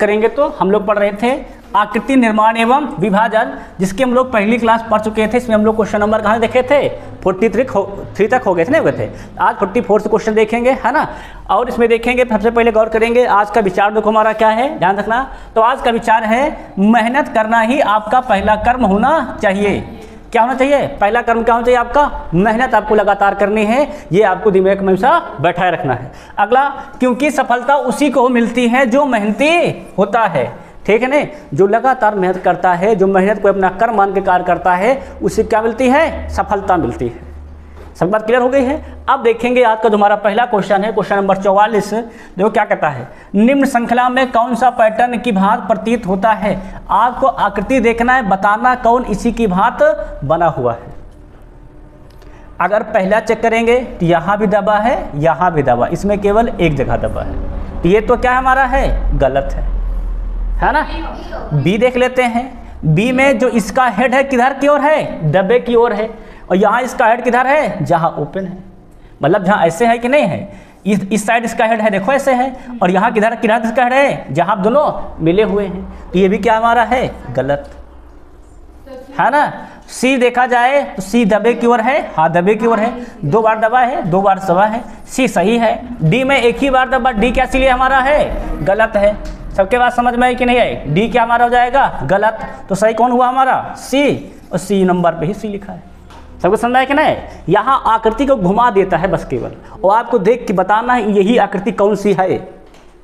करेंगे तो हम लोग पढ़ रहे थे आकृति निर्माण एवं विभाजन, जिसके हम लोग पहली क्लास पढ़ चुके थे। इसमें हम लोग क्वेश्चन नंबर कहाँ देखे थे 43 तक हो गए थे, नहीं हुए थे। आज 44 से क्वेश्चन देखेंगे, है ना। और इसमें देखेंगे सबसे पहले गौर करेंगे आज का विचार देखो हमारा क्या है, ध्यान रखना। तो आज का विचार है मेहनत करना ही आपका पहला कर्म होना चाहिए। क्या होना चाहिए? पहला कर्म क्या होना चाहिए आपका? मेहनत आपको लगातार करनी है, ये आपको दिमाग में हमेशा बैठाए रखना है। अगला, क्योंकि सफलता उसी को मिलती है जो मेहनती होता है, ठीक है ना। जो लगातार मेहनत करता है, जो मेहनत को अपना कर्म मान के कार्य करता है, उसे क्या मिलती है? सफलता मिलती है। सब बात क्लियर हो गई है। अब देखेंगे आज का जो हमारा पहला क्वेश्चन है, क्वेश्चन नंबर 44। देखो क्या कहता है, निम्न श्रृंखला में कौन सा पैटर्न की भांत प्रतीत होता है? आपको आकृति देखना है, बताना कौन इसी की भांत बना हुआ है। अगर पहला चेक करेंगे तो यहाँ भी दबा है, यहाँ भी दबा, इसमें केवल एक जगह दबा है, तो ये तो क्या हमारा है? गलत है ना। बी देख लेते हैं। बी में जो इसका हेड है किधर की ओर है? डब्बे की ओर है। और यहाँ इसका हेड किधर है? जहाँ ओपन है, मतलब जहाँ ऐसे है कि नहीं है। इस साइड इसका हेड है, देखो ऐसे है। और यहाँ किधर किधर इसका हेड है? जहाँ दोनों मिले हुए हैं। तो ये भी क्या हमारा है? गलत, है ना। सी देखा जाए तो सी दबे की ओर है, हाँ दबे की ओर है, 2 बार दबा है, 2 बार दबा है, सी सही है। डी में एक ही बार दबा, डी क्या इसीलिए हमारा है? गलत है। सबके बात समझ में आई कि नहीं आई? डी क्या हमारा हो जाएगा? गलत। तो सही कौन हुआ हमारा? सी, और सी नंबर पे ही सी लिखा है। सबको समझ आया कि नहीं? यहाँ आकृति को घुमा देता है बस केवल, और आपको देख के बताना है यही आकृति कौन सी है।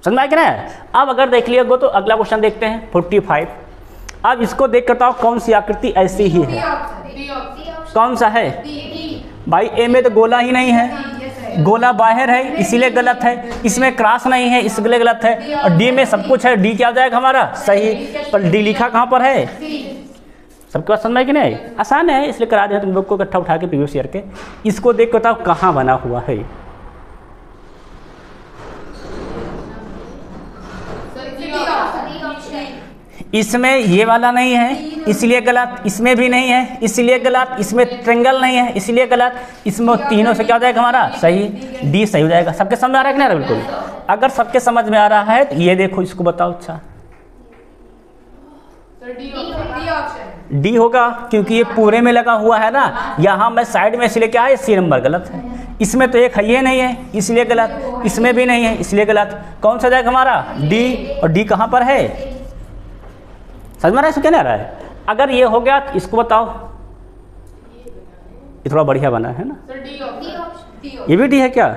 समझ में आया कि नहीं? अब अगर देख लिया तो अगला क्वेश्चन देखते हैं 45। अब इसको देख कर बताओ कौन सी आकृति ऐसी ही है। कौन सा है भाई? ए में तो गोला ही नहीं है, गोला बाहर है इसीलिए गलत है। इसमें क्रॉस नहीं है इसलिए गलत है। और डी में सब कुछ है, डी क्या हो जाएगा हमारा? सही। पर डी लिखा कहाँ पर है? सबके पास समझ में कि नहीं? आसान है, इसलिए करा दिया तुम लोग को इकट्ठा उठा के प्रीवियस ईयर के। इसको देख कर बताओ कहाँ बना हुआ है। इसमें ये वाला नहीं है इसलिए गलत, इसमें भी नहीं है इसलिए गलत, इसमें ट्रेंगल नहीं है इसलिए गलत, इसमें तीनों से क्या हो जाएगा हमारा? सही। डी सही हो जाएगा। सबके समझ में आ रहा है कि नहीं? बिल्कुल। अगर सबके समझ में आ रहा है तो ये देखो, इसको बताओ। अच्छा डी होगा, क्योंकि ये पूरे में लगा हुआ है ना। यहाँ मैं साइड में इसलिए क्या है? सी नंबर गलत है। इसमें तो एक है ये नहीं है इसलिए गलत, इसमें भी नहीं है इसलिए गलत। कौन सा जाएगा हमारा? डी। और डी कहाँ पर है? समझ में आ रहा है? इसको क्या नहीं आ रहा है? अगर ये हो गया तो इसको बताओ। ये थोड़ा बढ़िया बना है ना। ये भी डी है क्या?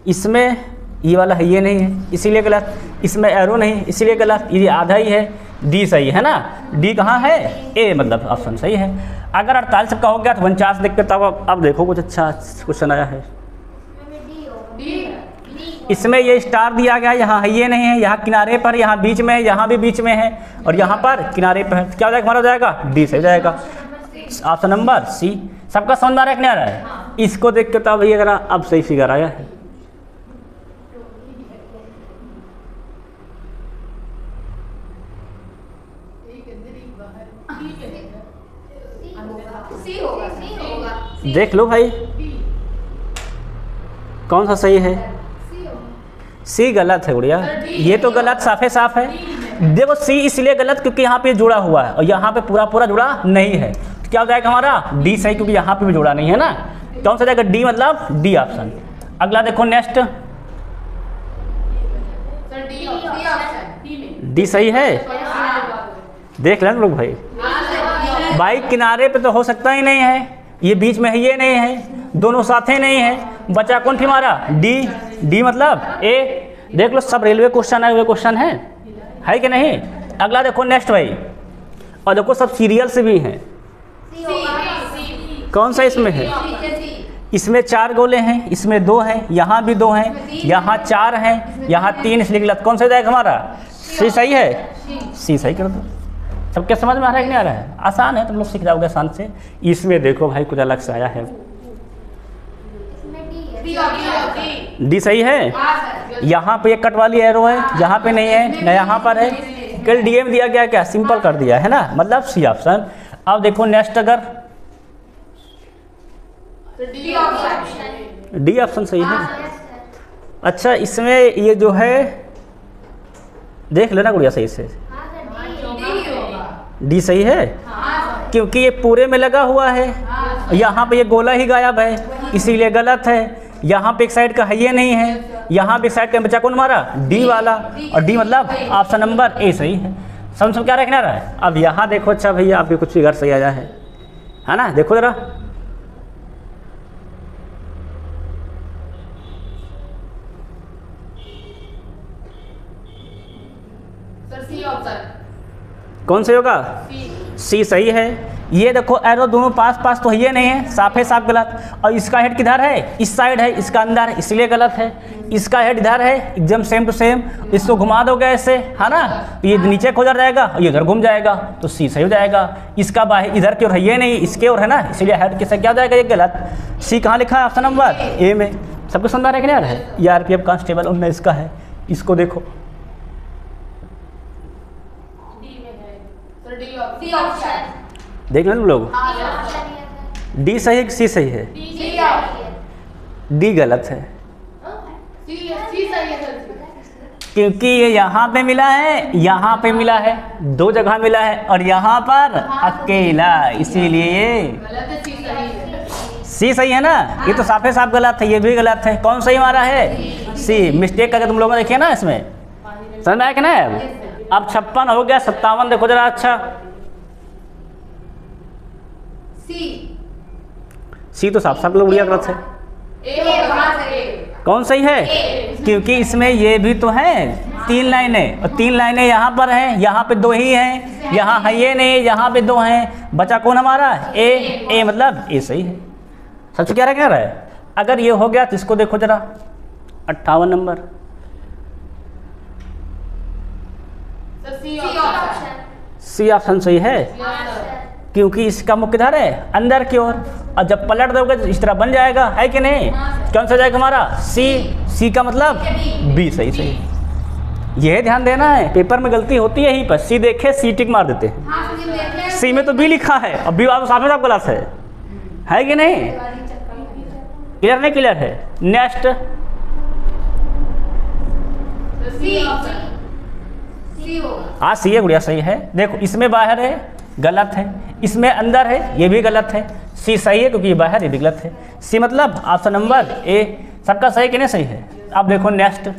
इसमें ये वाला है ये नहीं है इसीलिए गलत, इसमें एरो नहीं इसीलिए गलत, ये आधा ही है। डी सही है ना। डी कहाँ है? ए, मतलब ऑप्शन सही है। अगर 48 का हो गया तो 49 देख के तब अब देखो कुछ अच्छा क्वेश्चन आया है। इसमें ये स्टार दिया गया, यहाँ है ये नहीं है, यहाँ किनारे पर, यहाँ बीच में है, यहाँ भी बीच में है, और यहाँ पर किनारे पर है। क्या हो जाएगा हमारा? हो जाएगा डी सही जाएगा। Option number C. सबका समझ में आ रहा है कि नहीं आ रहा है? इसको देख के तब ये अगर अब सही फिगर आया है। देख लो भाई कौन सा सही है? सी गलत है गुड़िया, ये तो गलत साफे साफ है। देखो सी इसलिए गलत क्योंकि यहाँ पे जुड़ा हुआ है और यहाँ पे पूरा पूरा जुड़ा नहीं है। तो क्या हो जाएगा हमारा? डी सही, क्योंकि यहाँ पे भी जुड़ा नहीं है ना। कौन सा जाएगा? डी, मतलब डी ऑप्शन। अगला देखो नेक्स्ट, डी सही है। देख लें लोग भाई, भाई किनारे पे तो हो सकता ही नहीं है, ये बीच में है ये नहीं है, दोनों साथे नहीं है, बचा कौन थी हमारा? डी। डी मतलब ए। देख लो सब रेलवे क्वेश्चन आए हुए क्वेश्चन है कि नहीं? अगला देखो नेक्स्ट भाई, और देखो सब सीरियल से भी हैं। कौन सा इसमें है? इसमें 4 गोले हैं, इसमें 2 हैं, यहाँ भी 2 हैं, यहाँ 4 हैं, यहाँ 3, इसलिए गलत। कौन सा जाएगा हमारा? सी सही है। सी सही कर दो। सबके समझ में आ रहा है कि नहीं आ रहा है? आसान है, तुम लोग सीख जाओगे आसान से। इसमें देखो भाई कुछ अलग से आया है। डी सही है। यहाँ पे एक कट वाली एरो है, यहाँ पे नहीं है ना, यहाँ पर है। कल डी में दिया गया क्या? सिंपल कर दिया है ना, मतलब सी ऑप्शन। अब देखो नेक्स्ट, अगर डी ऑप्शन सही है। अच्छा इसमें ये जो है देख लेना गुड़िया सही से। डी सही है क्योंकि ये पूरे में लगा हुआ है, यहाँ पे ये गोला ही गायब है इसीलिए गलत है। यहाँ पे एक साइड का है ये नहीं है, यहाँ पे एक साइड का बचा कौन हमारा डी वाला, और डी मतलब ऑप्शन नंबर ए सही है। समझ क्या रखना रहा है। अब यहाँ देखो, अच्छा भैया आपके कुछ फिगर सही आया है ना, देखो जरा। कौन सही होगा? सी सही है। ये देखो एरो दोनों पास पास तो ये नहीं है, साफ है साफ गलत। और इसका हेड किधर है? इस साइड है, इसका अंदर है इसलिए गलत है। इसका हेड इधर है एकदम सेम टू सेम, इसको घुमा दोगे ऐसे है ना, तो ये नीचे को जाएगा और ये इधर घूम जाएगा, तो सी सही हो जाएगा। इसका बाहर इधर की ओर है ये नहीं, इसके ओर है ना, इसलिए हेड किससे क्या हो जाएगा? ये गलत। सी कहाँ लिखा है? ऑप्शन नंबर ए में। सबको समझ आ रहा है कि नहीं? है ये आरपीएफ कांस्टेबल 19 का है, इसको देखो। देख लो लोग, डी सही है कि सी सही है? डी गलत है क्योंकि ये यहाँ पे मिला है, यहाँ पे मिला है, दो जगह मिला है, और यहाँ पर अकेला, इसीलिए ये सी सही है ना। ये तो साफे साफ गलत है, ये भी गलत है। कौन सही हमारा है? सी। मिस्टेक करके तुम लोगों ने देखिए ना, इसमें समझ में आया कि नहीं? अब 56 हो गया, 57 देखो जरा। अच्छा सी तो साफ साफ लोग गलत है। कौन सही है? क्योंकि इसमें ये भी तो है 3 लाइनें, और 3 लाइनें यहाँ पर हैं, यहाँ पे 2 ही हैं, यहाँ है ये नहीं, यहाँ पे 2 हैं, बचा कौन हमारा? ए मतलब ए सही है। सच क्या रहा है? अगर ये हो गया तो इसको देखो जरा, 58 नंबर। सी ऑप्शन सही है क्योंकि इसका मुख किधर है? अंदर की ओर, और जब पलट दोगे तो इस तरह बन जाएगा, है कि नहीं? कौन सा जाएगा हमारा? सी का मतलब बी सही। यह ध्यान देना है, पेपर में गलती होती है यहीं पर। सी देखे सी टिक मार देते हैं, सी में तो बी लिखा है और बी वाला साफ साफ गलत है कि नहीं? क्लियर नहीं? क्लियर है। नेक्स्ट हाँ सी है गुड़िया सही है। देखो इसमें बाहर है, गलत है, इसमें अंदर है, ये भी गलत है। सी सही है क्योंकि ये बाहर, ये भी गलत है। सी मतलब ऑप्शन नंबर ए। सबका सही कि नहीं सही है? अब देखो नेक्स्ट,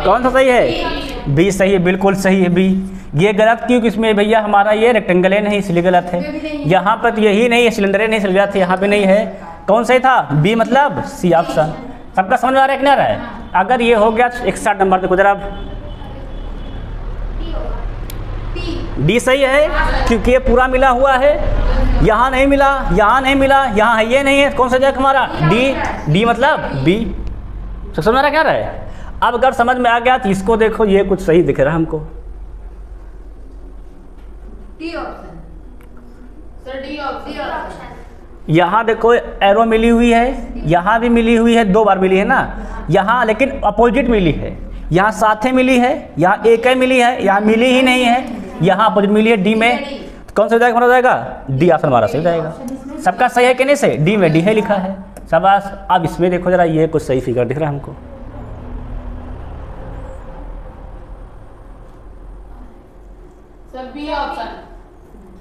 कौन सा सही है? बी सही है, बिल्कुल सही है बी। ये गलत क्योंकि इसमें भैया हमारा ये रेक्टेंगल है नहीं, इसलिए गलत है। यहाँ पर तो यही नहीं है, सिलेंडर है नहीं, इसलिए गलत है। यहाँ पे नहीं है। कौन सही था? बी मतलब सी ऑप्शन। सबका समझ में आ रहा है कि नहीं आ रहा है? अगर ये हो गया 61 नंबर देखो जरा। डी सही है क्योंकि ये पूरा मिला हुआ है, यहाँ नहीं मिला, यहाँ नहीं मिला, यहाँ है ये नहीं है। कौन सा जाएगा हमारा? डी मतलब बी। समझ में आ रहा क्या रहा है? अब अगर समझ में आ गया तो इसको देखो, ये कुछ सही दिख रहा है हमको। यहाँ देखो एरो मिली हुई है, यहाँ भी मिली हुई है, 2 बार मिली है ना। यहाँ लेकिन अपोजिट मिली है, यहाँ साथे मिली है, यहाँ एक मिली है, यहाँ मिली ही नहीं है, यहाँ अपोजिट मिली है डी में। तो कौन सा हो जाएगा? हमारा जाएगा डी ऑप्शन हमारा सही जाएगा। सबका सही है कि नहीं सही? डी में डी है लिखा है, शाबाश। अब इसमें देखो जरा, ये कुछ सही फिगर दिख रहा है हमको।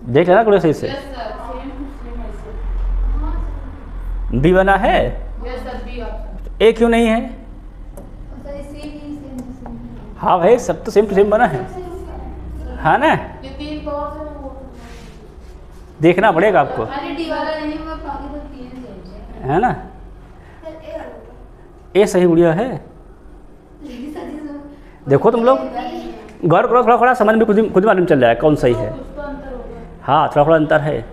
देख लेना कुछ सही से। बी बना है, ए क्यों नहीं है? हाँ भाई सब तो सेम टू सेम बना है ना? देखना पड़ेगा आपको, है ना? ए सही गुड़िया है। देखो तुम लोग गौर करो, थोड़ा थोड़ा समझ में खुद मालूम चल जाएगा कौन सही है। हाँ थोड़ा थोड़ा अंतर है।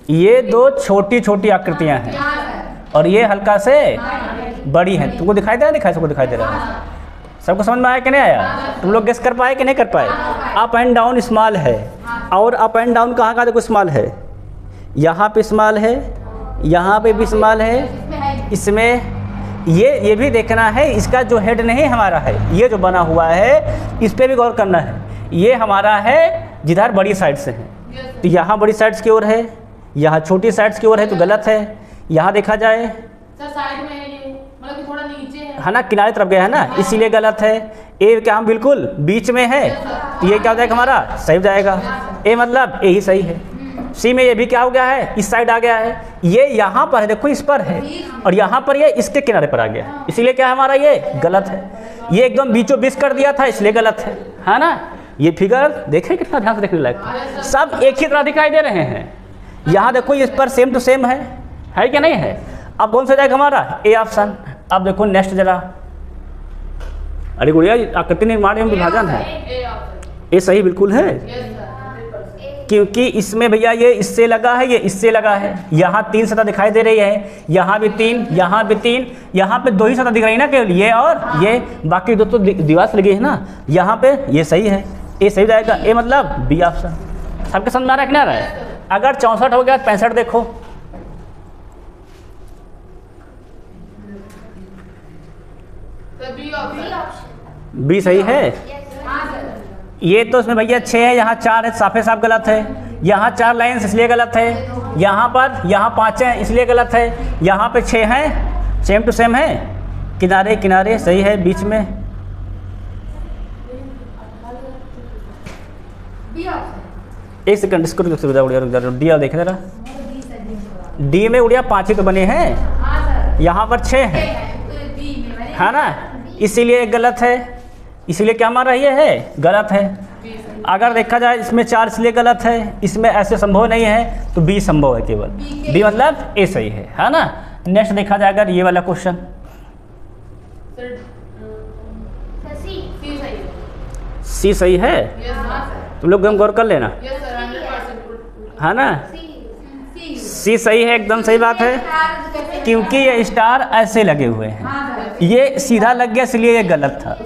ये 2 छोटी छोटी आकृतियां हैं और ये हल्का से बड़ी हैं। तुमको दिखाई दे रहा है? दिखाई, सबको दिखाई दे रहा है? सबको समझ में आया कि नहीं आया? तुम लोग गेस कर पाए कि नहीं कर पाए? अप एंड डाउन स्मॉल है, और अप एंड डाउन कहाँ कहाँ देखो स्मॉल है। यहाँ पे स्मॉल है, यहाँ पे भी स्मॉल है, इसमें ये भी देखना है, इसका जो हेड नहीं हमारा है, ये जो बना हुआ है इस पर भी गौर करना है। ये हमारा है जिधर बड़ी साइड से है, तो यहाँ बड़ी साइड्स की ओर है, यहाँ छोटी साइड्स की ओर है, तो गलत है। यहाँ देखा जाए सर साइड में है ये, मतलब कि थोड़ा नीचे है ना, किनारे तरफ गया है ना, इसीलिए गलत है। ए क्या हम बिल्कुल बीच में है, तो ये क्या हो जाएगा हमारा, सही हो जाएगा। ए मतलब ए ही सही है। सी में ये भी क्या हो गया है, इस साइड आ गया है, ये यहाँ पर है, देखो इस पर है, और यहाँ पर ये इसके किनारे पर आ गया, इसीलिए क्या है हमारा ये गलत है। ये एकदम बीचों बीच कर दिया था, इसलिए गलत है ना। ये फिगर देखें कितना ध्यान से देखने लायक, सब एक ही तरह दिखाई दे रहे हैं। यहाँ देखो इस पर सेम टू सेम है क्या नहीं है। अब कौन सा जाएगा हमारा, ए ऑप्शन। अब देखो नेक्स्ट जरा, अरे गुड़िया आकृति निर्माण एवं विभाजन है, ये सही बिल्कुल है, क्योंकि इसमें भैया ये इससे लगा है, ये इससे लगा है। यहाँ 3 सतह दिखाई दे रही है, यहाँ भी 3, यहाँ भी 3, यहाँ पे 2 ही सतह दिख रही है ना केवल, ये और ये, बाकी 2 तो दीवार से लगी है ना। यहाँ पे ये सही है, ये सही जाएगा, ए मतलब बी ऑप्शन। सबके समझ में आ रहा है कि नहीं आ रहा है। अगर 64 हो गया 65 देखो, बी सही है। ये तो इसमें भैया 6 है, यहाँ 4 है, साफे साफ गलत है। यहाँ 4 लाइन्स इसलिए गलत है, यहाँ 5 है इसलिए गलत है, यहाँ पे 6 हैं, सेम टू सेम है, किनारे किनारे सही है, बीच में एक सेकंड इसको उड़िया डी और देखें जरा। डी में उड़िया 5 ही तो बने हैं, यहाँ पर 6 है ना, इसीलिए गलत है, इसीलिए क्या हमारा ये है गलत है। अगर देखा जाए इसमें 4 इसलिए गलत है, इसमें ऐसे संभव नहीं है, तो बी संभव है केवल, बी मतलब ए सही है ना। नेक्स्ट देखा जाए अगर ये वाला क्वेश्चन, सी सही है, तुम लोग गौर कर लेना, है ना। सी सही है, एकदम सही बात है, क्योंकि ये स्टार ऐसे लगे हुए हैं, ये सीधा लग गया इसलिए ये गलत था।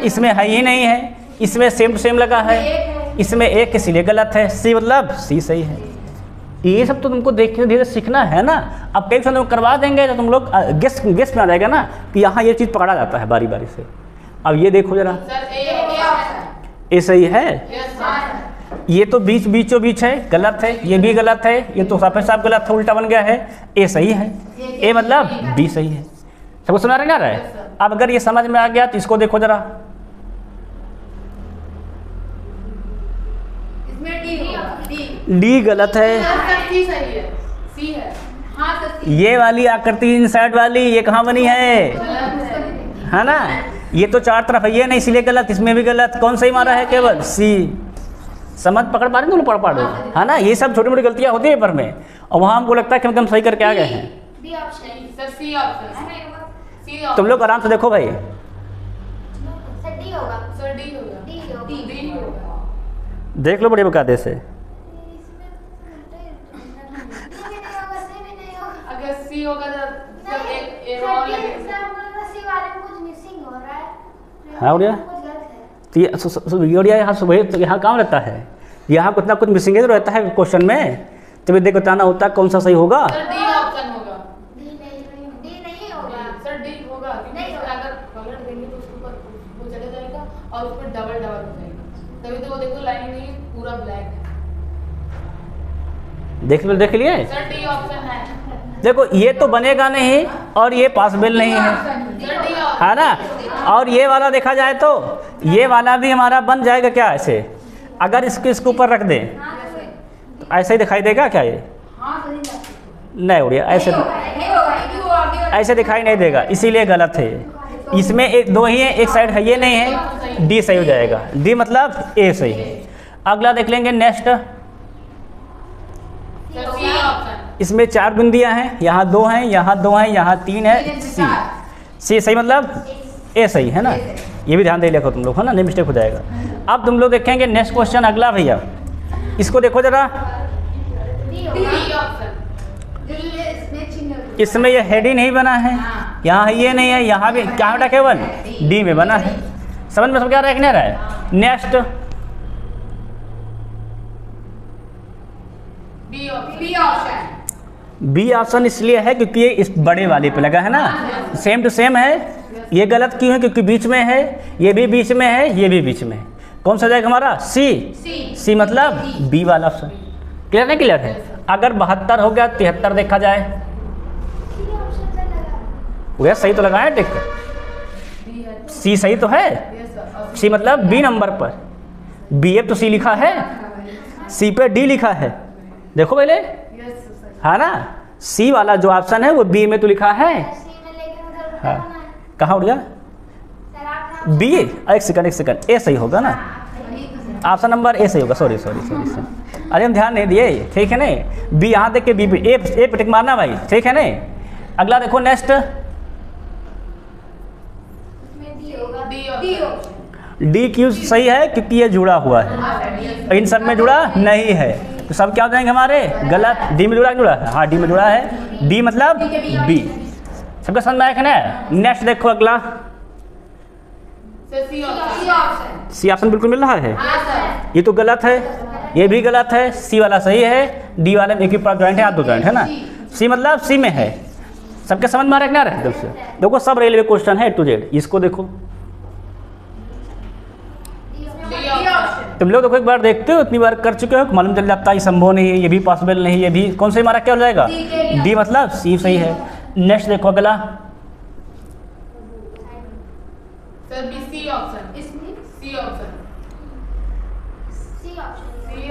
इसमें है ही नहीं है, इसमें सेम टू सेम लगा है, इसमें एक इसलिए गलत है, सी मतलब सी सही है। ये सब तो तुमको देखने धीरे सीखना है ना। अब कई तुम करवा देंगे तो तुम लोग गेस में आ जाएगा ना कि यहाँ ये चीज़ पकड़ा जाता है बारी बारी से। अब ये देखो जरा, ये सही है, ये तो बीचों बीच है, गलत है, ये भी गलत है, ये तो साफ साफ गलत है, उल्टा बन गया है, ए सही है, ए मतलब बी सही है। सबको समझ आ रहा है। अब अगर ये समझ में आ गया तो इसको देखो जरा, डी गलत है, ये वाली आकृति इन साइड वाली ये कहाँ बनी है ना। ये तो 4 तरफ है, ये नहीं इसलिए गलत, इसमें भी गलत, कौन सही मारा है केवल सी। समझ पकड़ पा रहे हैं, पढ़ पा रहे हो है ना। ये सब छोटी मोटी गलतियां होती है पेपर में, और वहाँ हमको लगता है कि हम सही करके आ गए हैं। तुम लोग आराम से देखो भाई, देख लो बड़े बकायदे से। अगर सी होगा हाँ उड़िया, तो यहाँ सुबह यहाँ काम रहता है, यहाँ कुछ ना कुछ मिसिंग तो रहता है क्वेश्चन में, तो देख बताना होता है कौन सा सही होगा। और उस पर डबल हो जाएगा, तभी तो वो देखो लाइन नहीं पूरा ब्लैक है। देख लिए सर डी ऑप्शन है। देखो ये तो बनेगा नहीं और ये पॉसिबल नहीं है ना। और ये वाला देखा जाए तो ये वाला भी हमारा बन जाएगा क्या ऐसे, अगर इसके ऊपर रख दें तो ऐसे ही दिखाई देगा क्या ये, नहीं उड़िया ऐसे दिखाई नहीं देगा, इसीलिए गलत है। इसमें एक 2 ही है, एक साइड है ये नहीं है, डी सही हो जाएगा, डी मतलब ए सही है। अगला देख लेंगे नेक्स्ट, इसमें 4 बिंदियां हैं, यहाँ 2 हैं, यहाँ 2 हैं, यहाँ 3 है, सी सही मतलब ए सही है ना। ये भी ध्यान दे लिखो तुम लोग है ना, नहीं मिस्टेक हो जाएगा। अब तुम लोग देखेंगे नेक्स्ट क्वेश्चन अगला भैया, इसको देखो जरा, इसमें ये हेड ही नहीं बना है, यहाँ ये नहीं है, यहाँ भी क्या बेटा केवल डी में बना है। समझ में सब क्या रहा है। नेक्स्ट बी ऑप्शन इसलिए है क्योंकि ये इस बड़े वाले पे लगा है ना, सेम टू सेम है। ये गलत क्यों है? क्योंकि बीच में है, ये भी बीच में है, ये भी बीच में है। कौन सा जाएगा हमारा? सी मतलब बी वाला ऑप्शन। क्लियर नहीं? क्लियर है। अगर 72 हो गया 73 देखा जाए, वो सही तो लगाया टिक, सी सही तो है। सी मतलब बी नंबर पर, बी एफ तो सी लिखा है, सी पे डी लिखा है, देखो पहले है ना। सी वाला जो ऑप्शन है वो बी में तो लिखा है। हाँ कहाँ उठ गया? बी, एक सेकंड, ए सही होगा ना, ऑप्शन नंबर ए सही होगा। सॉरी। अरे हम ध्यान नहीं दिए, ठीक है नहीं। बी यहाँ देख के बी पे ए पे टिक मारना भाई, ठीक है नहीं। अगला देखो नेक्स्ट, डी क्यों सही है? क्योंकि ये जुड़ा हुआ है, इन सब में जुड़ा नहीं है, तो सब क्या हो जाएंगे हमारे? गलत। डी में जुड़ा है, हाँ डी में जुड़ा है, डी मतलब बी। सबका समझ में आया ना? नेक्स्ट देखो अगला, सी ऑप्शन बिल्कुल मिल रहा है, ये तो गलत है, ये भी गलत है, सी वाला सही है, डी वाला में एक ही पास जॉइंट है, आप दो जॉइंट है ना। सी मतलब सी में है। सबके समझ में आ रहा है? एकदम से देखो, सब रेलवे क्वेश्चन है टू जेड, इसको देखो तुम लोग। देखो एक बार देखते हो, इतनी बार कर चुके हो, मालूम चल जाता है ये संभव नहीं है, ये भी पॉसिबल नहीं, ये भी। कौन सा हमारा क्या हो जाएगा? डी मतलब सी सही है। नेक्स्ट देखो अगला,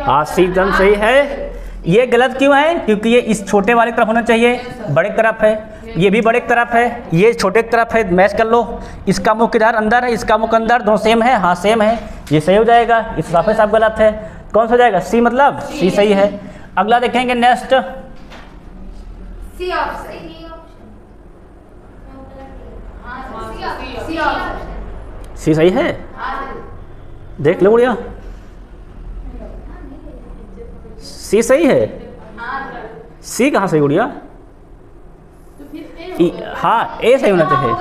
हाँ सी एकदम सही है। ये गलत क्यों है? क्योंकि ये इस छोटे वाले तरफ होना चाहिए, बड़े तरफ है, ये भी बड़े तरफ है, ये छोटे तरफ है। मैच कर लो, इसका मुख किधर? अंदर है, इसका मुख अंदर, दोनों सेम है, हाँ सेम है, ये सही हो जाएगा। इस साफ साफ गलत है। कौन सा हो जाएगा? सी मतलब सी सही है। अगला देखेंगे नेक्स्ट, सी सही है, देख लो बढ़िया, सी सही है। सी कहाँ सही गुड़िया? हाँ ए सही होना चाहिए।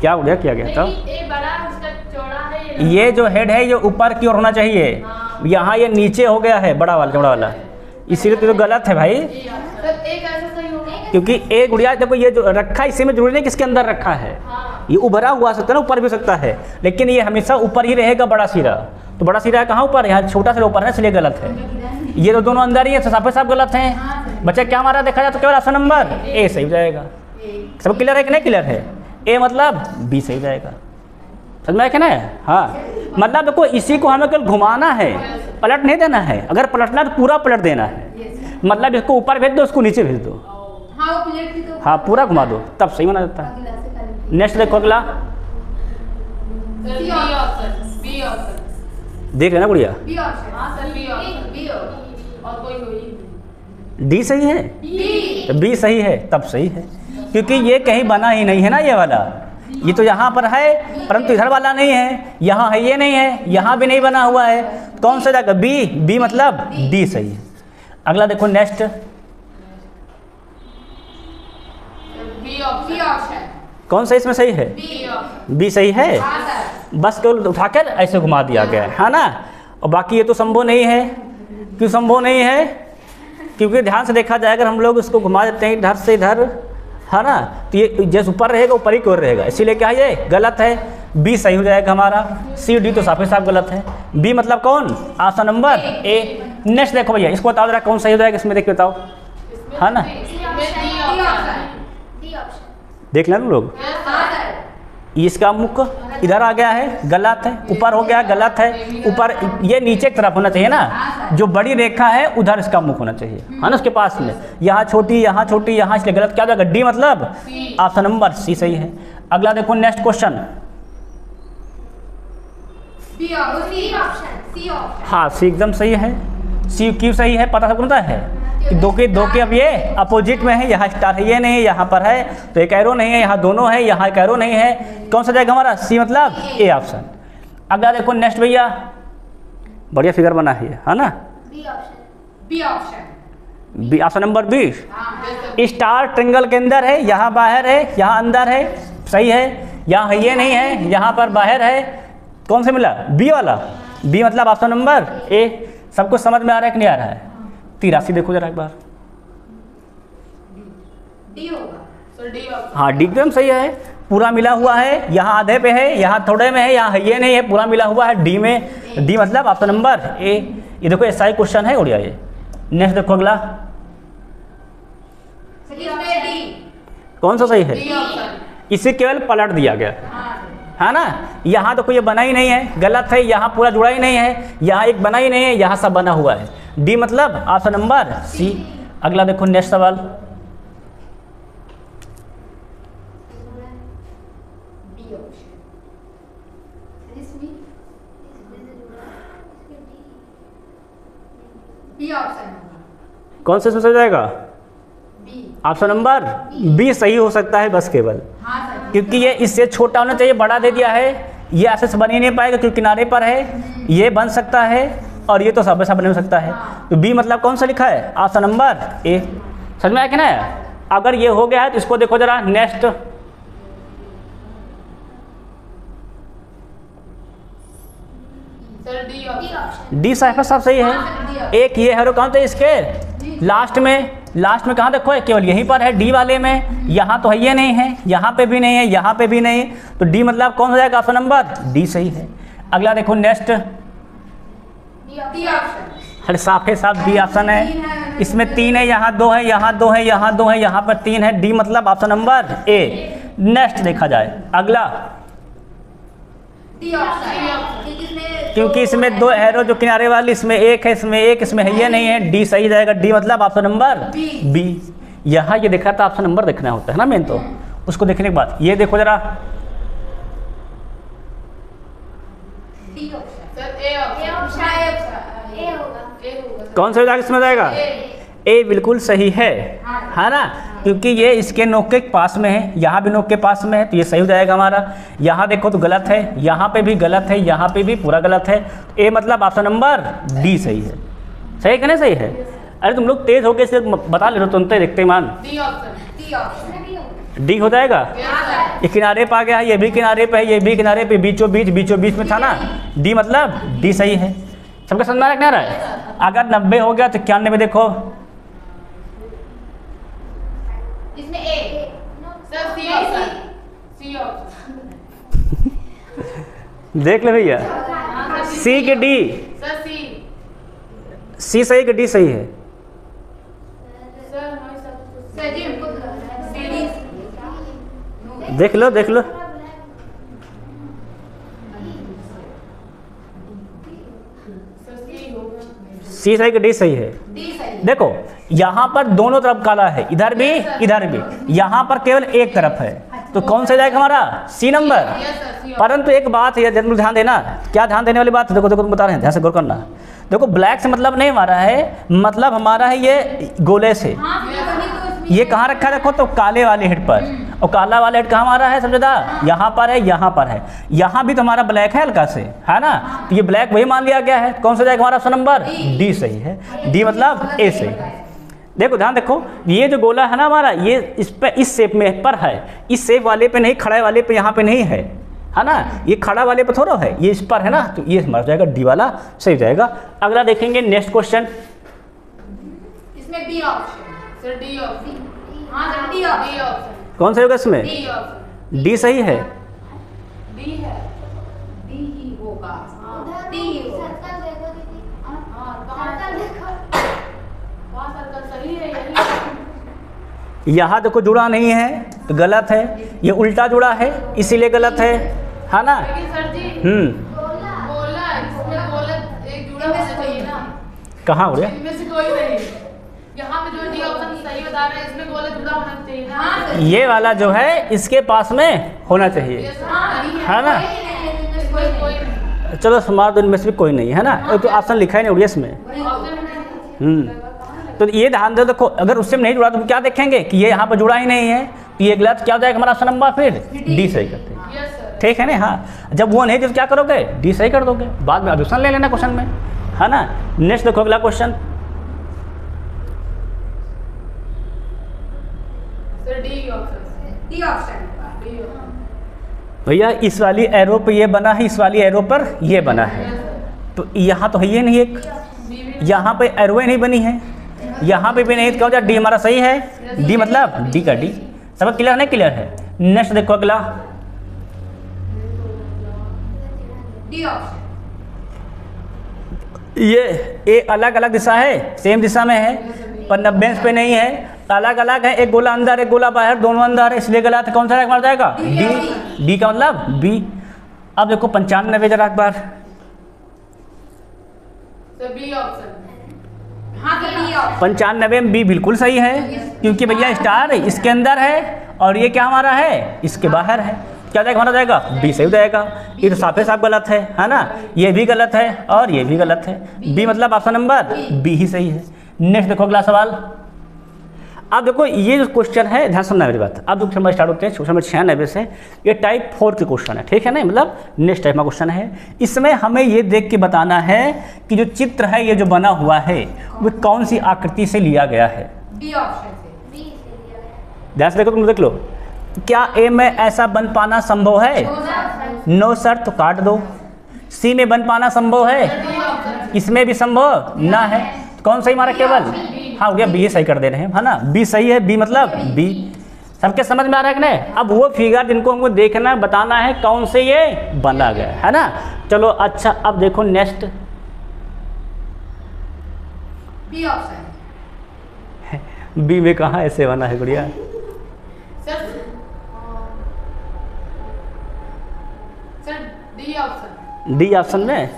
क्या गुड़िया किया गया था? ये जो हेड है ये ऊपर की ओर होना चाहिए, यहाँ ये नीचे हो गया है, बड़ा वाला, इसीलिए तो गलत है भाई। क्योंकि ए गुड़िया देखो, ये जो रखा है इसी में जरूरी नहीं किसके अंदर रखा है, ये उभरा हुआ सकता है ना, ऊपर भी सकता है, लेकिन ये हमेशा ऊपर ही रहेगा बड़ा सिरा। तो बड़ा सिरा कहाँ ऊपर? यहाँ छोटा सा ऊपर है, इसलिए गलत है। ये तो दोनों अंदर ही है, तो साफ गलत हैं। बच्चा क्या हमारा देखा जाए तो केवल ऑप्शन नंबर ए सही हो जाएगा। सब क्लियर है कि नहीं क्लियर है? ए मतलब बी सही जाएगा। समझ में आया ना? हाँ मतलब देखो, इसी को हमें केवल घुमाना है, पलट नहीं देना है। अगर पलटना तो पूरा पलट देना है, मतलब इसको ऊपर भेज दो, उसको नीचे भेज दो, हाँ पूरा घुमा दो, तब सही माना जाता है। नेक्स्ट देखो अगला, देख लेना बढ़िया, डी सही है, तो बी सही है, तब सही है, क्योंकि ये कहीं बना ही नहीं है ना, ये वाला। ये तो यहाँ पर है परंतु इधर वाला नहीं है, यहाँ है ये नहीं है, यहाँ भी नहीं बना हुआ है। कौन सा जाएगा? बी, बी मतलब डी सही है। अगला देखो नेक्स्ट, कौन सा इसमें सही है? बी सही है। बस केवल उठाकर ऐसे घुमा दिया गया है ना, और बाकी ये तो संभव नहीं है। क्यों संभव नहीं है? क्योंकि ध्यान से देखा जाए, अगर हम लोग इसको घुमा देते हैं इधर से इधर, है ना, तो ये जैसे ऊपर रहेगा ऊपर ही की ओर रहेगा, इसीलिए क्या है ये गलत है। बी सही हो जाएगा हमारा, सी डी तो साफ ही साफ गलत है। बी मतलब कौन? Option number A. नेक्स्ट देखो भैया, इसको बताओ जरा कौन सही हो जाएगा, इसमें देख बताओ, है ना, देख लें लोग। इसका मुख इधर आ गया है, गलत है, ऊपर हो गया, गलत है, ऊपर ये नीचे की तरफ होना चाहिए ना, जो बड़ी रेखा है उधर इसका मुख होना चाहिए, है ना, उसके पास में। यहाँ छोटी, यहाँ छोटी, यहाँ, इसलिए गलत क्या हो जाएगा? डी मतलब ऑप्शन नंबर सी सही है। अगला देखो नेक्स्ट क्वेश्चन, हाँ सी एकदम सही है। सी क्यों सही है पता सबको है कि दो के अब ये अपोजिट में है, यहाँ स्टार है, ये नहीं है, यहाँ पर है तो एक एरो नहीं है, यहाँ दोनों है, यहाँ एक एरो नहीं है। कौन सा जाएगा हमारा? सी मतलब ए ऑप्शन। अगला देखो नेक्स्ट भैया, बढ़िया फिगर बना है ना, B option number B. Star triangle के अंदर है, यहाँ बाहर है, यहाँ अंदर है, सही है। यहाँ है ये नहीं है, यहाँ पर बाहर है, कौन से मिला? बी वाला। बी मतलब ऑप्शन नंबर ए। सबको समझ में आ रहा है कि नहीं आ रहा है? 83 देखो जरा एक बार। डी होगा सर, डी ऑप्शन। हाँ डी एकदम सही है, पूरा मिला हुआ है, यहाँ आधे पे है, यहाँ थोड़े में है, यहाँ है ये नहीं है, पूरा मिला हुआ है डी में। डी मतलब ऑप्शन नंबर ए। ये देखो ऐसा ही क्वेश्चन है उड़िया ये। नेक्स्ट देखो अगला, इसमें डी, कौन सा सही है? D option. इसे केवल पलट दिया गया हाँ है ना। यहाँ देखो ये बना ही नहीं है, गलत है, यहाँ पूरा जुड़ा ही नहीं है, यहाँ एक बना ही नहीं है, यहाँ सब बना हुआ है। डी मतलब ऑप्शन नंबर सी। अगला देखो नेक्स्ट सवाल, डी ऑप्शन। बी ऑप्शन होगा। कौन सा सोचा जाएगा? बी। ऑप्शन नंबर बी सही हो सकता है बस केवल, हाँ सर। क्योंकि ये इससे छोटा होना चाहिए, बड़ा दे दिया है। ये ऐसे से बन ही नहीं पाएगा क्योंकि किनारे पर है, ये बन सकता है और ये तो सब ऐसा बन सकता है। तो बी मतलब कौन सा लिखा है? Option number A. समझ में आया कि ना? अगर ये हो गया है तो इसको देखो जरा next. Sir D option. D cipher सब सही है। एक ये है कौन सा इसके लास्ट में, लास्ट में कहाँ देखो है? केवल यहीं पर है डी वाले में, यहाँ तो है ये नहीं है, यहाँ पे भी नहीं है, यहाँ पे भी नहीं है। तो डी मतलब कौन हो जाएगा? ऑप्शन नंबर डी सही है। अगला देखो नेक्स्ट, डी ऑप्शन। हर साफ है, साफ डी ऑप्शन है। इसमें 3 है, यहाँ 2 है, यहाँ 2 है, यहाँ 2 है, यहाँ पर 3 है। डी मतलब ऑप्शन नंबर ए। नेक्स्ट देखा जाए अगला, डी ऑप्शन। क्योंकि इसमें 2 एरो जो किनारे वाली, इसमें एक है, इसमें एक, इसमें है ये नहीं है। डी सही जाएगा। डी मतलब ऑप्शन नंबर बी। यहाँ ये देखा था ऑप्शन नंबर देखना होता है ना मेन, तो उसको देखने के बाद ये देखो जरा, D option. Sir A option. A होगा। ए होगा। कौन सा जाएगा? इसमें जाएगा ए, बिल्कुल सही है ना, क्योंकि ये इसके नोक के पास में है, यहाँ भी नोक के पास में है, तो ये सही हो जाएगा हमारा। यहाँ देखो तो गलत है, यहाँ पे भी गलत है, यहाँ पे भी पूरा गलत है। ए मतलब ऑप्शन नंबर डी सही है। सही है नहीं? सही है। अरे तुम लोग तेज होके इसे बता ले रहे हो, तुम देखते मान। D option. D option. D हो जाएगा। ये किनारे पे आ गया है, ये भी किनारे पे है, ये भी किनारे पे, बीचों बीच में था ना। डी मतलब डी सही है। सबका समझ में आ रहा है? अगर 90 हो गया तो 91 देखो, इसमें A. Sir C option. C option. देख ले भैया, सी के डी। सर सी। सी सही के डी सही है? सर हमारे साथ सर जी हमको सी डी। देख लो देख लो, सर सी होगा। सी सही के डी सही है। डी सही। देखो यहाँ पर दोनों तरफ काला है, इधर भी इधर भी, यहाँ पर केवल एक तरफ है, तो कौन सा जाएगा हमारा? C number. परंतु एक बात है, जरूर ध्यान देना। क्या ध्यान देने वाली बात? देखो देखो बता रहे हैं, ध्यान से गौर करना। देखो ब्लैक से मतलब नहीं हमारा है, मतलब हमारा है ये गोले से। ये कहाँ रखा है? देखो तो काले वाले हेड पर, और काला वाला हेड कहाँ हमारा है? समझदा? यहाँ पर है, यहाँ पर है, यहाँ भी तो हमारा ब्लैक है हल्का से, है ना। तो ये ब्लैक वही मान लिया गया है। कौन सा जाएगा हमारा ऑप्शन नंबर? डी सही है। डी मतलब ए सही है। देखो ध्यान देखो, ये जो गोला है ना हमारा, ये इस पे इस शेप में पर है, इस शेप वाले पे नहीं, खड़ा वाले पे यहाँ पे नहीं है, है ना। ये खड़ा वाले पे थोड़ा है, ये इस पर है ना, तो ये हमारा जाएगा डी वाला सही हो जाएगा। अगला देखेंगे नेक्स्ट क्वेश्चन, इसमें B option. Sir D option. हाँ सर डी ऑप्शन। कौन सा होगा इसमें? D option. डी सही है। डी है। डी ही होगा। हाँ डी ही होगा। सही है यही। यहाँ देखो जुड़ा नहीं है तो गलत है, ये उल्टा जुड़ा है इसीलिए गलत है ना। लेकिन सर जी गोला इसमें गोला एक जुड़ा होना चाहिए ना। कहाँ हो गया? इनमें से कोई नहीं। यहाँ पे जो डी ऑप्शन सही बता रहे हैं, इसमें गोला जुड़ा होना चाहिए ना। ये वाला जो है इसके पास में होना चाहिए, है ना। चलो समार दो, इनमें से भी कोई नहीं है ना, तो ऑप्शन लिखा ही नहीं उड़िया इसमें। तो ये ध्यान दे, देखो अगर उससे नहीं जुड़ा तो हम क्या देखेंगे कि ये यहाँ पर जुड़ा ही नहीं है, तो ये गलत क्या हो जाएगा हमारा ऑप्शन नंबर? फिर डी सही करते हैं, ठीक है ना। हाँ, जब वो नहीं तो क्या करोगे? डी सही कर दोगे, बाद में ऑप्शन ले लेना क्वेश्चन में, है ना। नेक्स्ट देखो अगला क्वेश्चन, भैया इस वाली एरो पे ये बना है, इस वाली एरो पर ये बना है, तो यहाँ तो है ये नहीं एक, यहाँ पे एरो नहीं बनी है, यहाँ पे भी नहीं, तो क्या हो जाए डी हमारा सही है। डी मतलब डी का डी। सब क्लियर नहीं क्लियर है? नेक्स्ट देखो अगला, डी ऑप्शन। ये ए अलग अलग दिशा है, सेम दिशा में है पर 90 पे नहीं है, अलग अलग है, एक गोला अंदर एक गोला बाहर, दोनों अंदर है, इसलिए गलत है। कौन सा मार जाएगा? डी। डी का मतलब बी। अब देखो 95 जरा एक बार, तो बी ऑप्शन। हाँ तो बी ऑप्शन। 95 में बी बिल्कुल सही है, क्योंकि भैया स्टार इसके अंदर है और ये क्या हमारा है, इसके बाहर है। क्या जाएगा हमारा जाएगा? बी सही हो जाएगा। ये तो साफे साफ गलत है ना, ये भी गलत है और ये भी गलत है। बी मतलब ऑप्शन नंबर बी ही सही है। नेक्स्ट देखो अगला सवाल। अब देखो ये जो क्वेश्चन है, ध्यान सुनना मेरी बात। अब जो नंबर स्टार्ट होते हैं क्वेश्चन नंबर 96 से, ये टाइप 4 के क्वेश्चन है, ठीक है ना, मतलब नेक्स्ट टाइप का क्वेश्चन है। इसमें हमें ये देख के बताना है कि जो चित्र है ये जो बना हुआ है वो कौन सी आकृति से लिया गया है। डी ऑप्शन से। ध्यान से देखो, तुम देख लो, क्या ए में ऐसा बन पाना संभव है? नो सर, तो काट दो। सी में बन पाना संभव है? इसमें भी संभव ना है, कौन सही हमारा केवल? हाँ हो गया, बी सही कर दे रहे हैं, है ना, बी सही है। बी मतलब बी। सबके समझ में आ रहा है कि नहीं? अब वो फिगर जिनको हमको देखना बताना है कौन से ये बना गया है ना। चलो अच्छा, अब देखो नेक्स्ट, बी ऑप्शन। बी में कहाँ ऐसे बना है गुड़िया? Sir D option. D option में?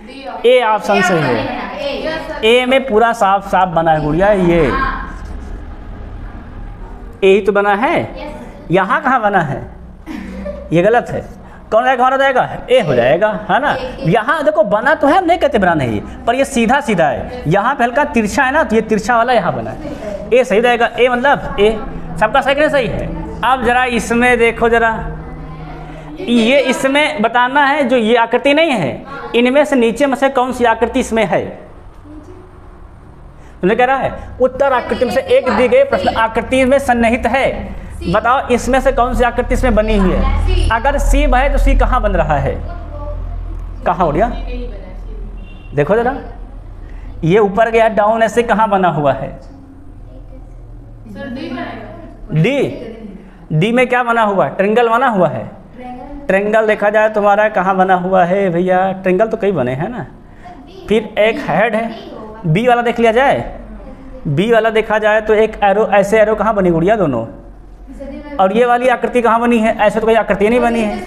डी ए ऑप्शन से है। ए में पूरा साफ साफ बना है गुड़िया, ये ए ही तो बना है, यहाँ कहाँ बना है? ये गलत है। कौन जाएगा हमारा जाएगा? ए हो जाएगा, है ना। यहाँ देखो बना तो है, हम नहीं कहते बना नहीं, पर ये सीधा सीधा है, यहाँ पे हल्का तिरछा है ना, तो ये तिरछा वाला यहाँ बना है। ए सही रहेगा, ए मतलब ए। सबका सही नहीं सही है? अब जरा इसमें देखो जरा, ये इसमें बताना है जो ये आकृति नहीं है, इनमें से नीचे में से कौन सी आकृति इसमें है। तुमने कह रहा है उत्तर आकृति में से एक दी गई प्रश्न आकृति में सन्निहित है, बताओ इसमें से कौन सी आकृति इसमें बनी हुई है। अगर सी है तो सी कहाँ बन रहा है? कहाँ हो गया? देखो जरा, ये ऊपर गया डाउन, ऐसे कहाँ बना हुआ है? डी। डी में क्या बना हुआ? ट्रायंगल बना हुआ है। ट्रायंगल देखा जाए तुम्हारा कहाँ बना हुआ है भैया? ट्रायंगल तो कई बने हैं ना। फिर एक हेड है, बी वाला देख लिया जाए। बी वाला देखा जाए तो एक एरो, ऐसे एरो कहाँ बनी गुड़िया? दोनों। और ये वाली आकृति कहाँ बनी है? ऐसे तो कोई आकृति नहीं बनी है।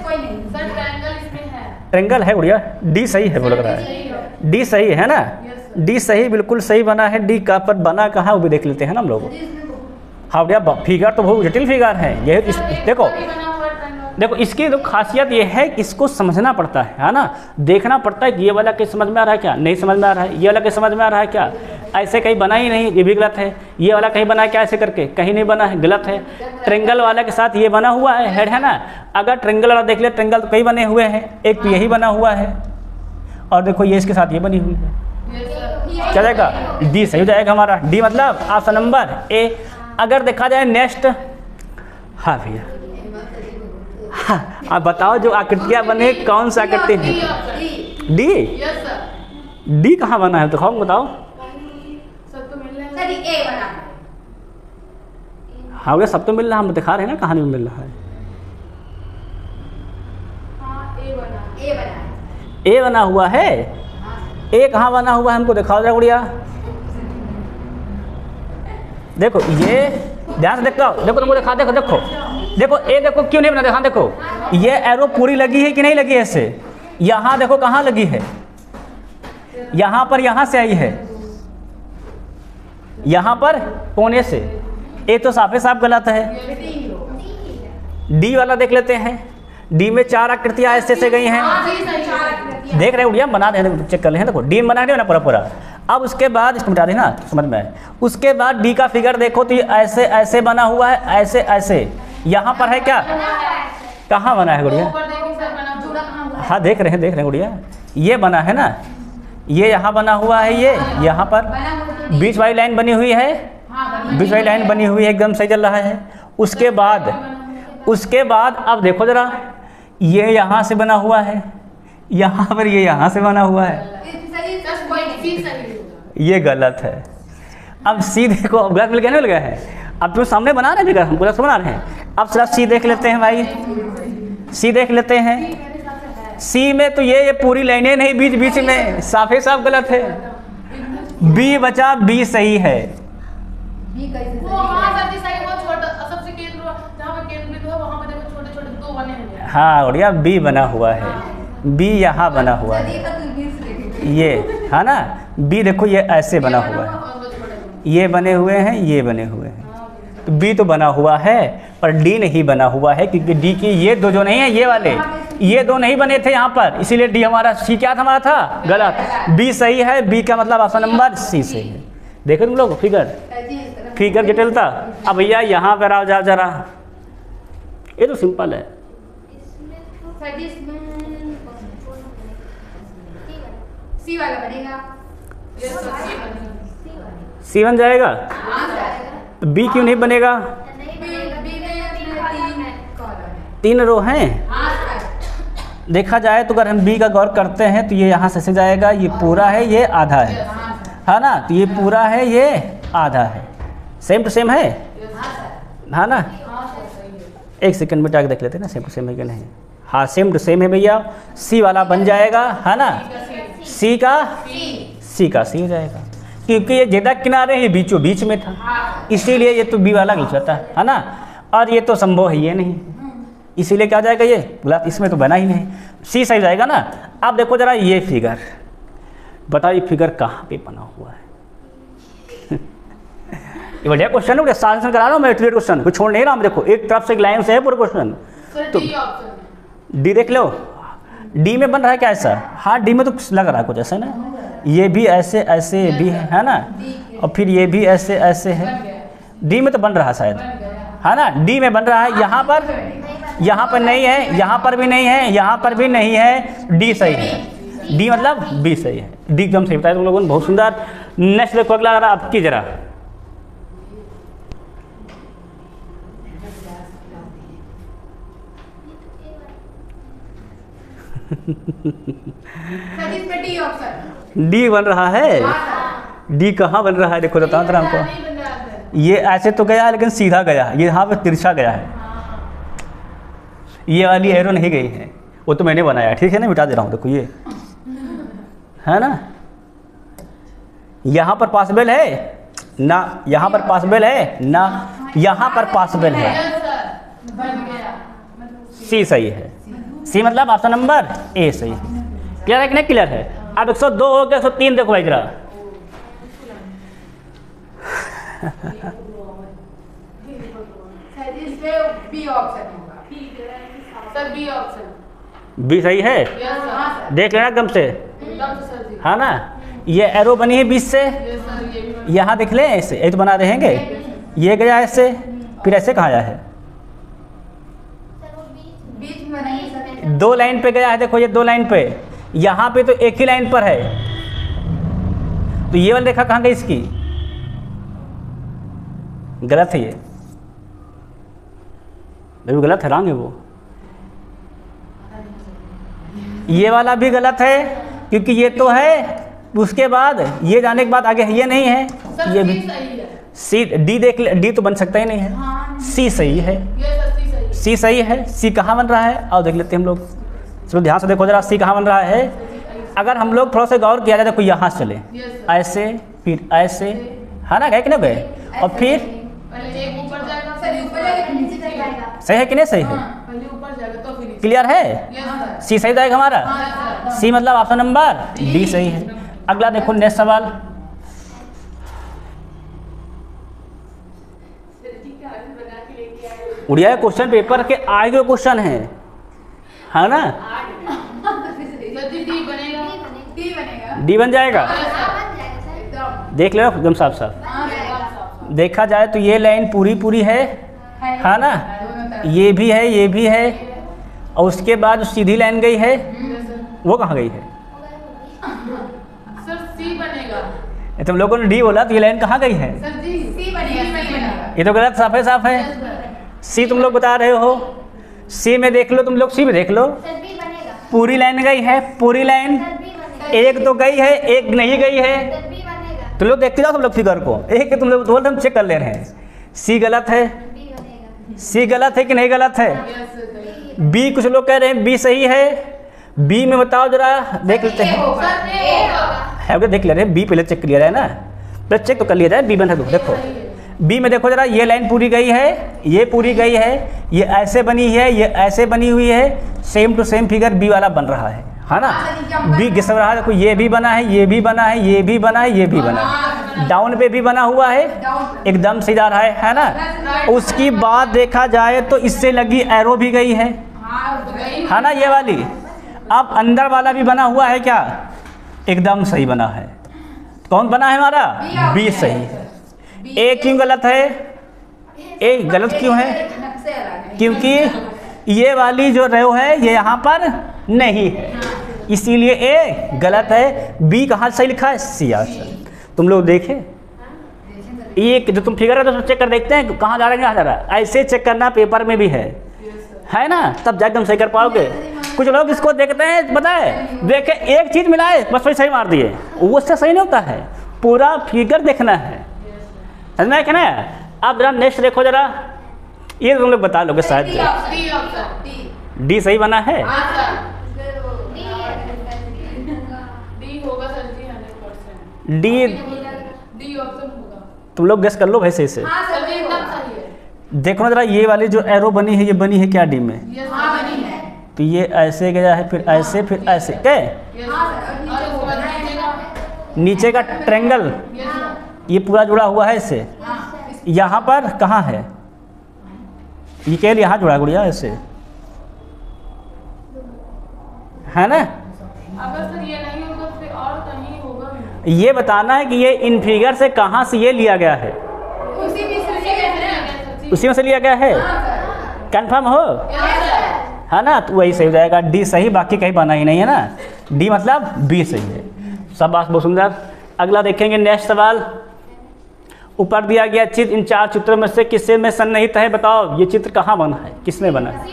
ट्रायंगल है गुड़िया, डी सही है, बोल रहा है डी सही है ना। डी सही, बिल्कुल सही बना है। डी का पर बना कहाँ वो भी देख लेते हैं ना हम लोग। हाँ भैया, फिगर तो बहुत जटिल फिगर है ये। देखो देखो, इसकी तो खासियत ये है कि इसको समझना पड़ता है ना, देखना पड़ता है कि ये वाला कहीं समझ में आ रहा है क्या, नहीं समझ में आ रहा है, ये वाला कहीं समझ में आ रहा है क्या, ऐसे कहीं बना ही नहीं, ये भी गलत है। ये वाला कहीं बना है क्या, ऐसे करके कहीं नहीं बना है, गलत है। ट्रायंगल वाला के साथ ये बना हुआ है, हेड है ना। अगर ट्रायंगल वाला देख ले, ट्रायंगल तो कई बने हुए हैं, एक तो यही बना हुआ है, और देखो ये इसके साथ ये बनी हुई है। क्या जाएगा? डी सही हो जाएगा हमारा। डी मतलब ऑप्शन नंबर ए। अगर देखा जाए नेक्स्ट, हाँ भैया, हाँ आप बताओ जो आकृतियाँ बने कौन सा आकृति है? डी। डी कहाँ बना है? तो खाओ बताओ। हाँ भैया, सब तो मिल रहा है, हम दिखा रहे हैं ना, कहाँ नहीं मिल रहा है। ए बना हुआ है। ए कहाँ बना हुआ है? हमको दिखाओ जरा गुड़िया। देखो ये ध्यान से देखो, देखो तुमको दिखा, देखो देखो देखो, ए देखो क्यों नहीं बना, देखा देखो, ये एरो पूरी लगी है कि नहीं लगी है ऐसे? यहाँ देखो कहाँ लगी है, यहाँ पर, यहाँ से आई है, यहाँ पर कोने से। ए तो साफे साफ गलत है। डी वाला देख लेते हैं। डी में 4 आकृतियाँ ऐसे ऐसे गई हैं, देख रहे उड़िया, बना दे, चेक कर ले हैं। देखो डी में बना देना पूरा पूरा। अब उसके बाद इसको मिटा देना, समझ में आए। उसके बाद डी का फिगर देखो तो ये ऐसे ऐसे बना हुआ है, ऐसे ऐसे। यहाँ पर है क्या? कहाँ बना है गुड़िया? हाँ देख रहे हैं गुड़िया, ये बना है ना, ये यहाँ बना हुआ है, ये यहाँ पर बीच वाली लाइन बनी हुई है, बीच वाली लाइन बनी हुई है, एकदम सही चल रहा है। उसके बाद अब देखो जरा, ये यहाँ से बना हुआ है, यहाँ पर ये यहाँ से बना हुआ है। ये गलत है। अब सी देखो, अब गलत मिल गया, नहीं मिल गया है। अब तुम सामने बना रहे हैं, हम गलत बना रहे हैं। अब सिर्फ सी देख लेते हैं भाई, सी देख लेते हैं। सी में तो ये पूरी लाइनें नहीं, बीच बीच में साफे साफ गलत है। बी बचा, बी सही है। वो हाँ सर जी सही, वो छोटा सबसे केंद्र जहाँ पे केंद्र बिंदु है वहाँ पे देखो छोटे छोटे दो बने हैं। हाँ बढ़िया, बी बना हुआ है, बी यहाँ बना हुआ है, ये है ना। बी देखो ये ऐसे बना हुआ है, ये बने हुए हैं, ये बने हुए हैं। तो बी तो बना हुआ है, पर डी नहीं बना हुआ है, क्योंकि डी की ये दो जो नहीं है, ये वाले ये दो नहीं बने थे यहाँ पर, इसीलिए डी हमारा, सी क्या था हमारा था गलत। बी सही है, बी का मतलब ऑप्शन नंबर सी सही है। देखो तुम लोग फिगर जटिलता। अब भैया यहाँ पर आओ जाओ जरा, ये तो सिंपल है। सी वाला बनेगा, सी बन जाएगा, तो बी क्यों नहीं बनेगा? तीन रो हैं, देखा जाए तो अगर हम बी का गौर करते हैं तो ये यहाँ से जाएगा, ये पूरा है, ये आधा है ना। तो ये पूरा है, ये आधा है, सेम टू सेम है ना। एक सेकंड में जाके देख लेते हैं ना सेम टू सेम है कि नहीं। हाँ सेम टू सेम है भैया, सी वाला बन जाएगा, है ना। सी का सी हो जाएगा, क्योंकि ये ज़्यादा किनारे ये बीचों बीच में था, इसीलिए ये तो बी वाला गलत है ना। और ये तो संभव है ये नहीं, इसीलिए क्या जाएगा ये गलत, इसमें तो बना ही नहीं, सी सही जाएगा ना। अब देखो जरा ये फिगर, बताओ ये फिगर कहाँ पे बना हुआ है? ये बढ़िया क्वेश्चन है, साथ करा रहा हूँ मैं क्वेश्चन, कुछ छोड़ नहीं रहा हूँ। देखो एक तरफ से एक लाइन से है पूरा क्वेश्चन, तो डी देख लो, डी में बन रहा है क्या ऐसा? हाँ डी में तो लग रहा है कुछ ऐसा ना, ये भी ऐसे ऐसे भी है ना, और फिर ये भी ऐसे ऐसे है, डी में तो बन रहा है शायद, है ना। डी में बन रहा है, यहाँ पर नहीं है, यहाँ पर भी नहीं है, यहाँ पर भी नहीं है, डी सही है, डी मतलब बी सही है, डी एकदम सही बताया तुम लोगों ने, बहुत सुंदर। नेक्स्ट देखो अगला रहा आपकी जरा, डी बन रहा है, डी कहाँ बन रहा है? देखो बताओ जरा हमको, ये ऐसे तो गया लेकिन सीधा गया, ये यहाँ पे तिरछा गया है, ये वाली एरो नहीं गई है, वो तो मैंने बनाया, ठीक है ना, मिटा दे रहा हूँ। देखो ये है ना, यहाँ पर पॉसिबल है ना, यहाँ पर पॉसिबल है ना, यहाँ पर पॉसिबल है, सी सही है, सी मतलब ऑप्शन नंबर ए सही है। क्लियर है कि नहीं क्लियर है? अब 102 हो गया, 103 देखो भाई जरा, बी सही है, देख लेना एकदम से, है ना। ये एरो बनी है बीच से, यहाँ देख ले ऐसे, ये तो बना देंगे, ये गया ऐसे, फिर ऐसे कहाँ आया है, दो लाइन पे गया है। देखो ये दो लाइन पे, यहाँ पे तो एक ही लाइन पर है, तो ये वाली रेखा कहाँ गई इसकी? गलत है, ये गलत है, रंग है वो। ये वाला भी गलत है, क्योंकि ये तो है, उसके बाद ये जाने के बाद आगे ये नहीं है, ये भी सी, डी देख ले, डी तो बन सकता ही नहीं है, सी सही है, सी सही है। सी कहाँ बन रहा है और देख लेते हैं हम लोग, चलो ध्यान से देखो जरा, सी कहाँ बन रहा है। अगर हम लोग थोड़ा सा गौर किया जाए, देखो यहाँ से चले ऐसे, फिर ऐसे, है ना, गए कि नहीं गए, और फिर सही है कि नहीं सही है? क्लियर है? सी सही जाएगा हमारा, सी मतलब ऑप्शन नंबर डी सही है। अगला देखो नेक्स्ट सवाल, उड़िया क्वेश्चन पेपर के आगे क्वेश्चन है ना। डी बन जाएगा, देख लो एकदम साफ साफ। देखा जाए तो ये लाइन पूरी है ना, ये भी है, ये भी है, और उसके बाद सीधी लाइन गई है, वो कहाँ गई है? सर सी बनेगा। तुम लोगों ने डी बोला तो ये लाइन कहाँ गई है? सर जी सी बनेगा। ये तो गलत साफ है। सी तुम लोग बता रहे हो, सी में देख लो तुम लोग, सी में देख लो, पूरी लाइन गई है, पूरी लाइन, एक तो गई है, एक नहीं गई है, तुम लोग देखते जाओ तुम लोग फिगर को, एक तुम लोग बोलते हम चेक कर ले रहे हैं। सी गलत है, बी बनेगा। सी गलत है कि नहीं गलत है? यस बी कुछ लोग कह रहे हैं बी सही है। बी में बताओ जरा, देख लेते हैं। सर ए होगा। है वो देख ले रहे हैं, बी पहले चेक कर लिया जाए ना, पहले चेक तो कर लिया जाए। बी बना देखो, बी में देखो जरा, ये लाइन पूरी गई है, ये पूरी गई है, ये ऐसे बनी है, ये ऐसे बनी हुई है, same to same figure B वाला बन रहा है ना? बी घिस रहा है, देखो ये भी बना है, ये भी बना है, ये भी बना है, ये भी बना है, डाउन पे भी बना हुआ है, एकदम सीधा रहा है ना? उसकी बात देखा जाए तो इससे लगी एरो भी गई है ना ये वाली। अब अंदर वाला भी बना हुआ है क्या? एकदम सही बना है। कौन बना है हमारा? बी सही है। ए क्यों गलत है? ए गलत क्यों है? क्योंकि ये वाली जो रो है ये यहाँ पर नहीं है, इसीलिए ए गलत है। बी कहाँ सही लिखा है? C answer. तुम लोग देखे एक जो तुम फिगर है तो चेक कर देखते हैं कहाँ जा रहा है कहाँ जा रहा है, ऐसे चेक करना पेपर में भी है ना, तब जाकर तुम सही कर पाओगे। कुछ लोग इसको देखते हैं, पता है, देखे एक चीज़ मिलाए बस वही सही मार दिए, वो उससे सही नहीं होता है, पूरा फिगर देखना है, समझना है क्या ना? अब जरा नेक्स्ट देखो जरा, ये तुम लोग बता लोगे शायद। डी ऑप्शन डी सही बना है। हाँ सर डी होगा सर जी 100%। डी डी ऑप्शन होगा। तुम लोग गेस कर लो वैसे से। हाँ सर जी एकदम सही है। देखो ना जरा, ये वाली जो एरो बनी है ये बनी है क्या डी में? यस हाँ बनी है। तो ये ऐसे गया है, फिर ऐसे, फिर ऐसे क्या? यस और उसके बाद नीचे नीचे का ट्रेंगल यस ये पूरा जुड़ा हुआ है इससे। यहाँ पर कहाँ है? ये केवल यहाँ जुड़ा गुड़िया ऐसे, है ना? अगर सर ये नहीं होगा तो फिर और कहीं होगा भी। ये बताना है कि ये इन फिगर से कहाँ से ये लिया गया है, उसी में से लिए गए हैं। उसी में से लिया गया है। कंफर्म हो? Yes sir. है ना? तो वही सही हो जाएगा, डी सही, बाकी कहीं बना ही नहीं है ना। डी मतलब बी सही है। सब बात बहुत सुंदर। अगला देखेंगे नेक्स्ट सवाल। ऊपर दिया गया चित्र इन चार चित्रों में से किससे में सन्निहित है? बताओ ये चित्र कहाँ बना है, किसमें बना है?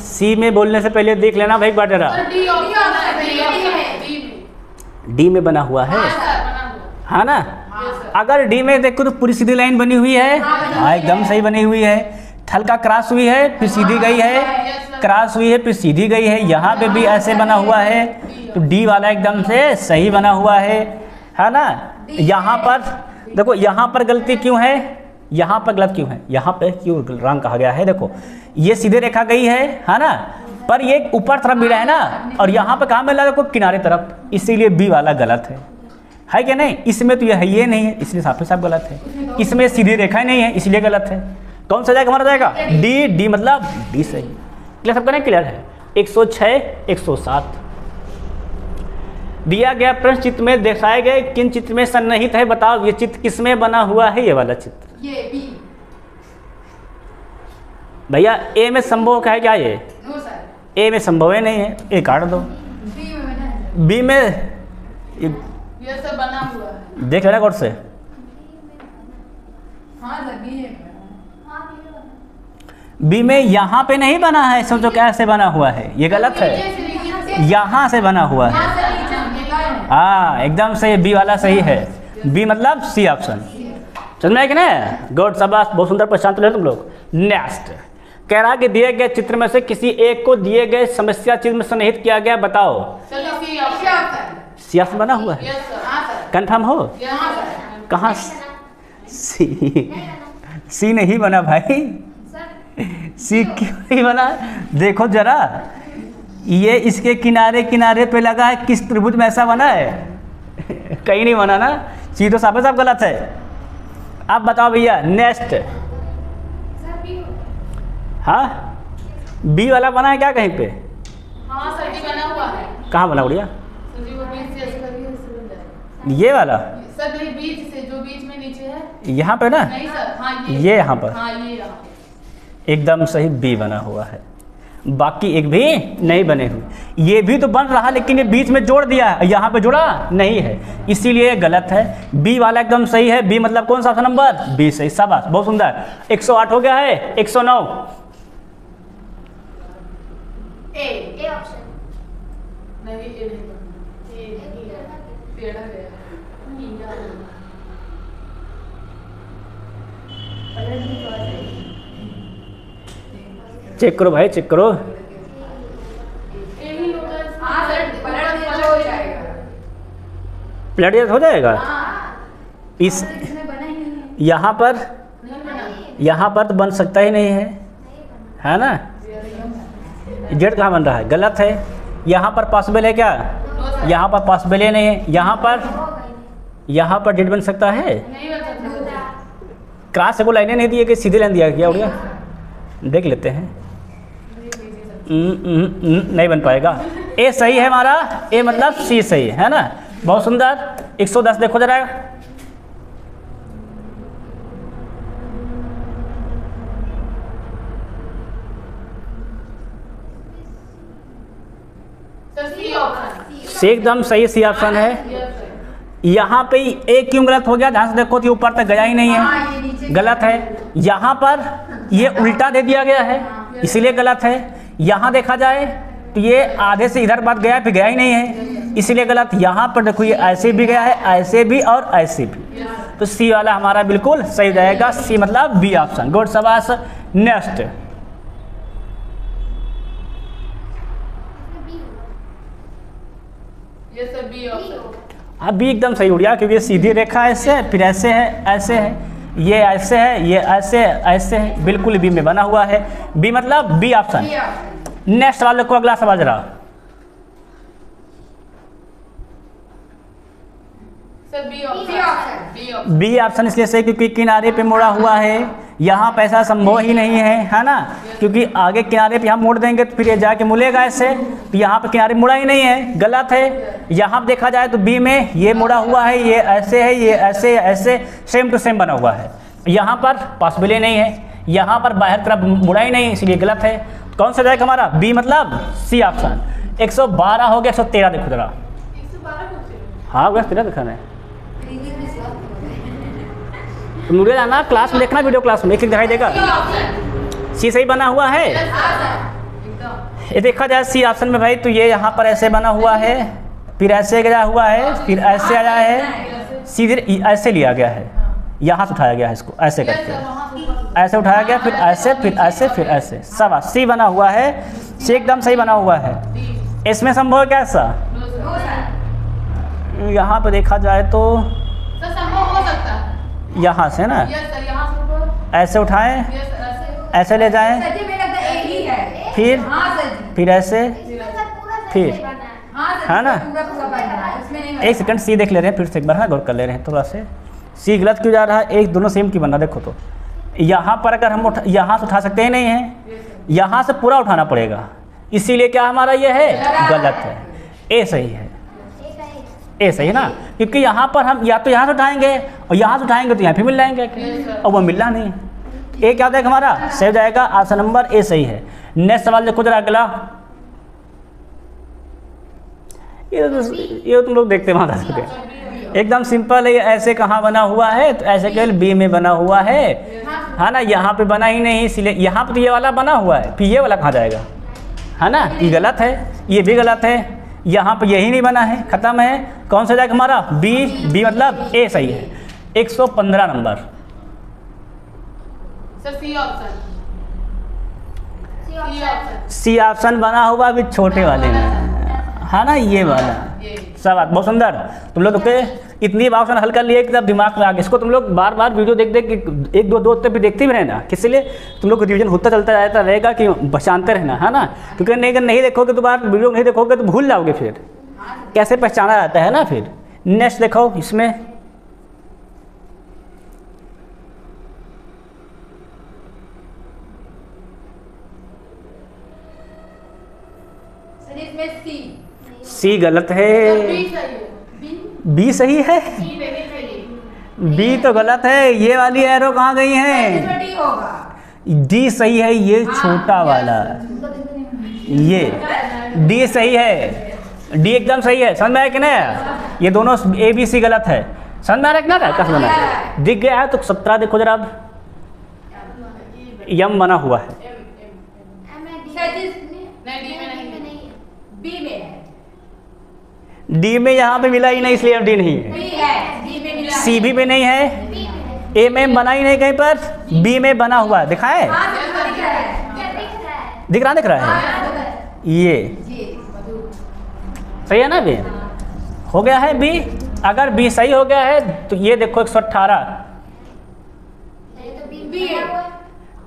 सी में बोलने से पहले देख लेना भाई एक बार जरा। सर डी ऑप्शन है। डी में डी में बना हुआ है, हाँ सर बना हुआ। है ना? Yes sir. अगर डी में देखो तो पूरी सीधी लाइन बनी हुई है, हाँ एकदम सही बनी हुई है। हल्का क्रॉस हुई है, फिर सीधी गई है, क्रॉस हुई है, फिर सीधी गई है, यहाँ पे भी ऐसे बना हुआ है, तो डी वाला एकदम से सही बना हुआ है ना? यहाँ पर देखो, यहाँ पर गलती क्यों है, यहाँ पर गलत क्यों है, यहाँ पे क्यों रंग कहा गया है? देखो ये सीधे रेखा गई है ना, पर ये ऊपर तरफ मिला है ना, और यहाँ पे कहाँ मिला? देखो किनारे तरफ, इसीलिए बी वाला गलत है क्या नहीं? इसमें तो ये है नहीं है, इसलिए साफ साफ गलत है। इसमें सीधी रेखा ही नहीं है, इसलिए गलत है। कौन सा जाएगा हमारा? जाएगा डी। डी मतलब डी सही। क्लियर सबका नहीं? क्लियर है। 106 107 दिया गया प्रश्न चित्र में दर्शाए गए किन चित्र में सन्निहित है? बताओ ये चित्र किसमें बना हुआ है? ये वाला चित्र ये बी। भैया ए में संभव है क्या? ये नो सर। ए में संभव ही नहीं है, ए काट दो। बी में बना है। बी में ये सब बना हुआ है। देख लेना गौर से। हाँ सर बी है। बी में यहाँ पे नहीं बना है, समझो कैसे बना हुआ है, ये गलत है, यहाँ से बना हुआ है। हाँ एकदम सही, बी वाला सही है। बी मतलब सी ऑप्शन। समझ में कि नहीं? गुड, शाबाश, बहुत सुंदर पहचान तो तुम लोग। नेक्स्ट कह रहा कि दिए गए चित्र में से किसी एक को दिए गए समस्या चित्र में सन्निहित किया गया, बताओ। सी ऑप्शन बना हुआ है, कंफर्म हो? कहाँ? सी नहीं बना भाई, सी क्यों नहीं बना? देखो जरा, ये इसके किनारे किनारे पे लगा है, किस त्रिभुज में ऐसा बना है? कहीं नहीं बना ना। सी तो साफ साफ गलत है। अब बताओ भैया नेक्स्ट। हाँ बी वाला बना है क्या कहीं पे? हाँ सर जी बना हुआ है। कहाँ बना बढ़िया? सर जी वो बीच से ऐसे करिए, इससे बन जाएगा। ये वाला सर नहीं, बीच से, जो बीच में नीचे है। यहाँ पे ना? नहीं सर, हाँ ये यहाँ पर। हाँ ये यहाँ पे। एकदम सही, बी बना हुआ है, बाकी एक भी नहीं बने हुए। ये भी तो बन रहा लेकिन ये बीच में जोड़ दिया है, यहाँ पे जोड़ा नहीं है, इसीलिए गलत है। बी वाला एकदम सही है। बी मतलब कौन सा ऑप्शन नंबर? बी सही, शाबाश, बहुत सुंदर। 108 हो गया है। 109 ए ऑप्शन नहीं, ए नहीं, चेक करो भाई, चेक करो। यही होगा। हाँ सर, पलट हो जाएगा। प्लेट हो जाएगा। इस इसमें बना ही नहीं है। यहाँ पर, नहीं बना। यहाँ पर तो बन सकता ही नहीं है ना। जेड कहाँ बन रहा है? गलत है। यहाँ पर पॉसिबल है क्या? यहाँ पर पॉसिबल ही नहीं है। यहाँ पर जेड बन सकता है? नहीं बन सकता। क्रॉस से को लाइनें नहीं दी है कि सीधे लाइन दिया क्या हो गया? देख लेते हैं। नहीं बन पाएगा। ए सही है हमारा, ए मतलब सी सही है ना। बहुत सुंदर। 110 देखो जरा। Sir C option. सी एकदम सही, सी ऑप्शन है। यहाँ पे एक क्यों गलत हो गया? ध्यान से देखो तो ऊपर तक गया ही नहीं है, गलत है। यहाँ पर ये उल्टा दे दिया गया है, इसीलिए गलत है। यहाँ देखा जाए तो ये आधे से इधर बात गया, फिर गया ही नहीं है, इसीलिए गलत। यहाँ पर देखो ये ऐसे भी गया है, ऐसे भी और ऐसे भी, तो सी वाला हमारा बिल्कुल सही हो जाएगा। सी मतलब बी ऑप्शन। गुड, शाबाश। नेक्स्ट। ये सर बी ऑप्शन। अब बी एकदम सही उड़ गया, क्योंकि ये सीधी रेखा है, ऐसे फिर ऐसे है, ऐसे है, ये ऐसे है, ये ऐसे ऐसे है, बिल्कुल बी में बना हुआ है। बी मतलब बी ऑप्शन। नेक्स्ट सवाल देखो, अगला सवाल जरा। Sir B option. B option. B option इसलिए सही क्योंकि किनारे पे मुड़ा हुआ है, यहाँ पे ऐसा संभव ही नहीं है ना, क्योंकि आगे किनारे पे हम मोड़ देंगे तो फिर ये जाके मुड़ेगा ऐसे, तो यहाँ पे किनारे मुड़ा ही नहीं है, गलत है। यहाँ पे देखा जाए तो बी में ये मुड़ा हुआ है, ये ऐसे है, ये ऐसे ऐसे सेम टू सेम बना हुआ है। यहाँ पर पॉसिबल ही नहीं है, यहाँ पर बाहर तरफ मुड़ा ही नहीं, इसलिए गलत है। कौन सा जाएगा हमारा? बी मतलब सी ऑप्शन। 112 हो गया, 113 देखो जरा। 112 पूछे। हाँ बस 13 दिखाना है। तुम मुझे जाना क्लास में देखना, वीडियो क्लास में एक एक दिखाई देगा। सी सही बना हुआ है। ये देखा जाए सी ऑप्शन में भाई, तो ये यहाँ पर ऐसे बना हुआ है, फिर ऐसे गया हुआ है, फिर ऐसे आया है, सीधे ऐसे लिया गया है, यहाँ से उठाया गया है इसको ऐसे करके, ऐसे उठाया गया, फिर ऐसे, फिर ऐसे, फिर ऐसे, सब सी बना हुआ है। सी एकदम सही बना हुआ है। इसमें संभव है क्या ऐसा? यहाँ पे देखा जाए तो सर संभव हो सकता है। यहाँ से ना, यस सर, यहाँ से ऊपर। ऐसे उठाएं, यस सर, ऐसे। ऐसे ले जाएं, सर जी मेरा तो एक ही है। फिर हाँ सर जी। फिर ऐसे, फिर हाँ सर, है ना? पूरा पूरा बन रहा है, उसमें नहीं एक सेकंड, सी देख ले रहे हैं फिर से एक बार, हाँ गौर कर ले रहे हैं थोड़ा से। सी गलत क्यों जा रहा है? एक दोनों सेम क्यों बन रहा है? देखो तो यहाँ पर अगर हम यहाँ से उठा सकते ही नहीं हैं, यहाँ से पूरा उठाना पड़ेगा, इसीलिए क्या हमारा ये है? गलत है। ए सही है, ए सही है ना, क्योंकि यहाँ पर हम या तो यहाँ से उठाएंगे और यहाँ से उठाएंगे तो यहाँ फिर मिल जाएंगे, और वो मिलना नहीं है। ए क्या जाएगा हमारा? सही हो जाएगा। ऑप्शन नंबर ए सही है। नेक्स्ट सवाल देखो जरा अगला। ये तुम लोग देखते वहाँ सकते, एकदम सिंपल है। ऐसे कहाँ बना हुआ है? तो ऐसे केवल बी में बना हुआ है ना, यहाँ पे बना ही नहीं, इसलिए यहाँ पे तो ये वाला बना हुआ है, फिर ये वाला कहाँ जाएगा? है ना, ये गलत है, ये भी गलत है। यहाँ पे यही नहीं बना है, खत्म है। कौन सा जाएगा हमारा? बी। बी मतलब ए सही है। 115 number. Sir C option. C option बना हुआ अभी छोटे वाले में, है ना, ये वाला। सब बात बहुत सुंदर। तुम लोग के इतनी ऑप्शन हल कर लिए कि तब दिमाग में आ गया। इसको तुम लोग बार बार वीडियो देख देख के एक दो दो तक भी देखते भी रहना, किस लिए तुम लोग को रिवीजन होता चलता रहता रहेगा कि पहचानते रहना, है ना, क्योंकि नहीं, अगर नहीं देखोगे तो बार वीडियो नहीं देखोगे तो भूल जाओगे, फिर कैसे पहचाना जाता है ना। फिर नेक्स्ट देखो इसमें, सर इसमें सी। सी गलत है, बी सही है। बी सही है, सी नहीं सही। बी तो गलत है। ये वाली एरो कहाँ गई है? इसमें डी होगा। डी सही है, ये छोटा वाला, ये डी सही है, डी एकदम सही है। समझ में आया कि नहीं? ये दोनों ए बी सी गलत है। समझ में आ रहा है कि ना? कैसे बना है? दिख गया है तो 17 देखो जरा, अब यम बना हुआ है। सर जी नहीं, डी में नहीं। बी में है। डी में यहाँ पे मिला ही नहीं, इसलिए अब डी नहीं है। बी है, डी में मिला है। सी भी पे नहीं है, ए में बना ही नहीं कहीं पर, बी में बना हुआ है, दिखाएं? हाँ, दिख रहा है। दिख रहा है ये जी। सही है ना बी? हो गया है बी। अगर बी सही हो गया है तो ये देखो 118 बी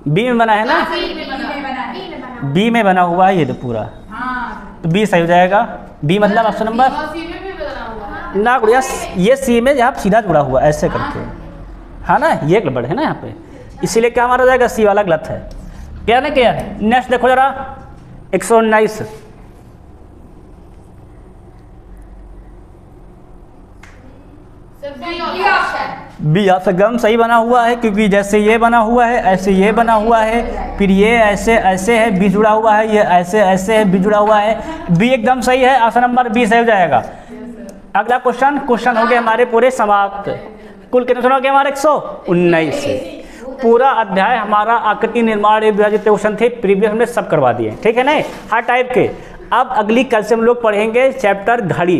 बी में बना है ना, में बना है। बी में बना हुआ है ये तो पूरा, हाँ। तो बी सही हो जाएगा। बी मतलब ऑप्शन नंबर और सी में भी बना हुआ है। ना गुड़िया, ये सी में यहाँ सीधा जुड़ा हुआ है ऐसे करके, हाँ ना, ये गड़बड़ है ना यहाँ पे, इसीलिए क्या माना जाएगा, सी वाला गलत है। क्या ना क्या है? नेक्स्ट देखो जरा 119 sir B B option. Option. B option एकदम सही बना हुआ है, क्योंकि जैसे ये बना हुआ है ऐसे ये बना हुआ है, फिर ये ऐसे ऐसे है, बी जुड़ा हुआ है, ये ऐसे ऐसे है, बी जुड़ा हुआ है, बी एकदम सही है, ऑप्शन नंबर बी सही हो जाएगा। अगला क्वेश्चन हो गए हमारे पूरे समाप्त। कुल कितने हो गए हमारे 119। पूरा अध्याय हमारा आकृति निर्माण जितने क्वेश्चन थे प्रीवियस हमने सब करवा दिए, ठीक है ना, हर टाइप के। अब अगली कल से हम लोग पढ़ेंगे चैप्टर घड़ी,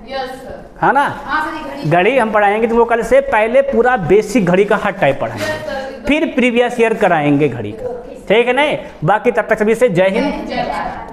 यस सर। है ना, हाँ सर, घड़ी। घड़ी हम पढ़ाएंगे तुमको कल से। पहले पूरा बेसिक घड़ी का हर टाइप पढ़ाएंगे, फिर प्रीवियस ईयर कराएंगे घड़ी का, ठीक है ना। बाकी तब तक सभी से जय हिंद। जय भारत।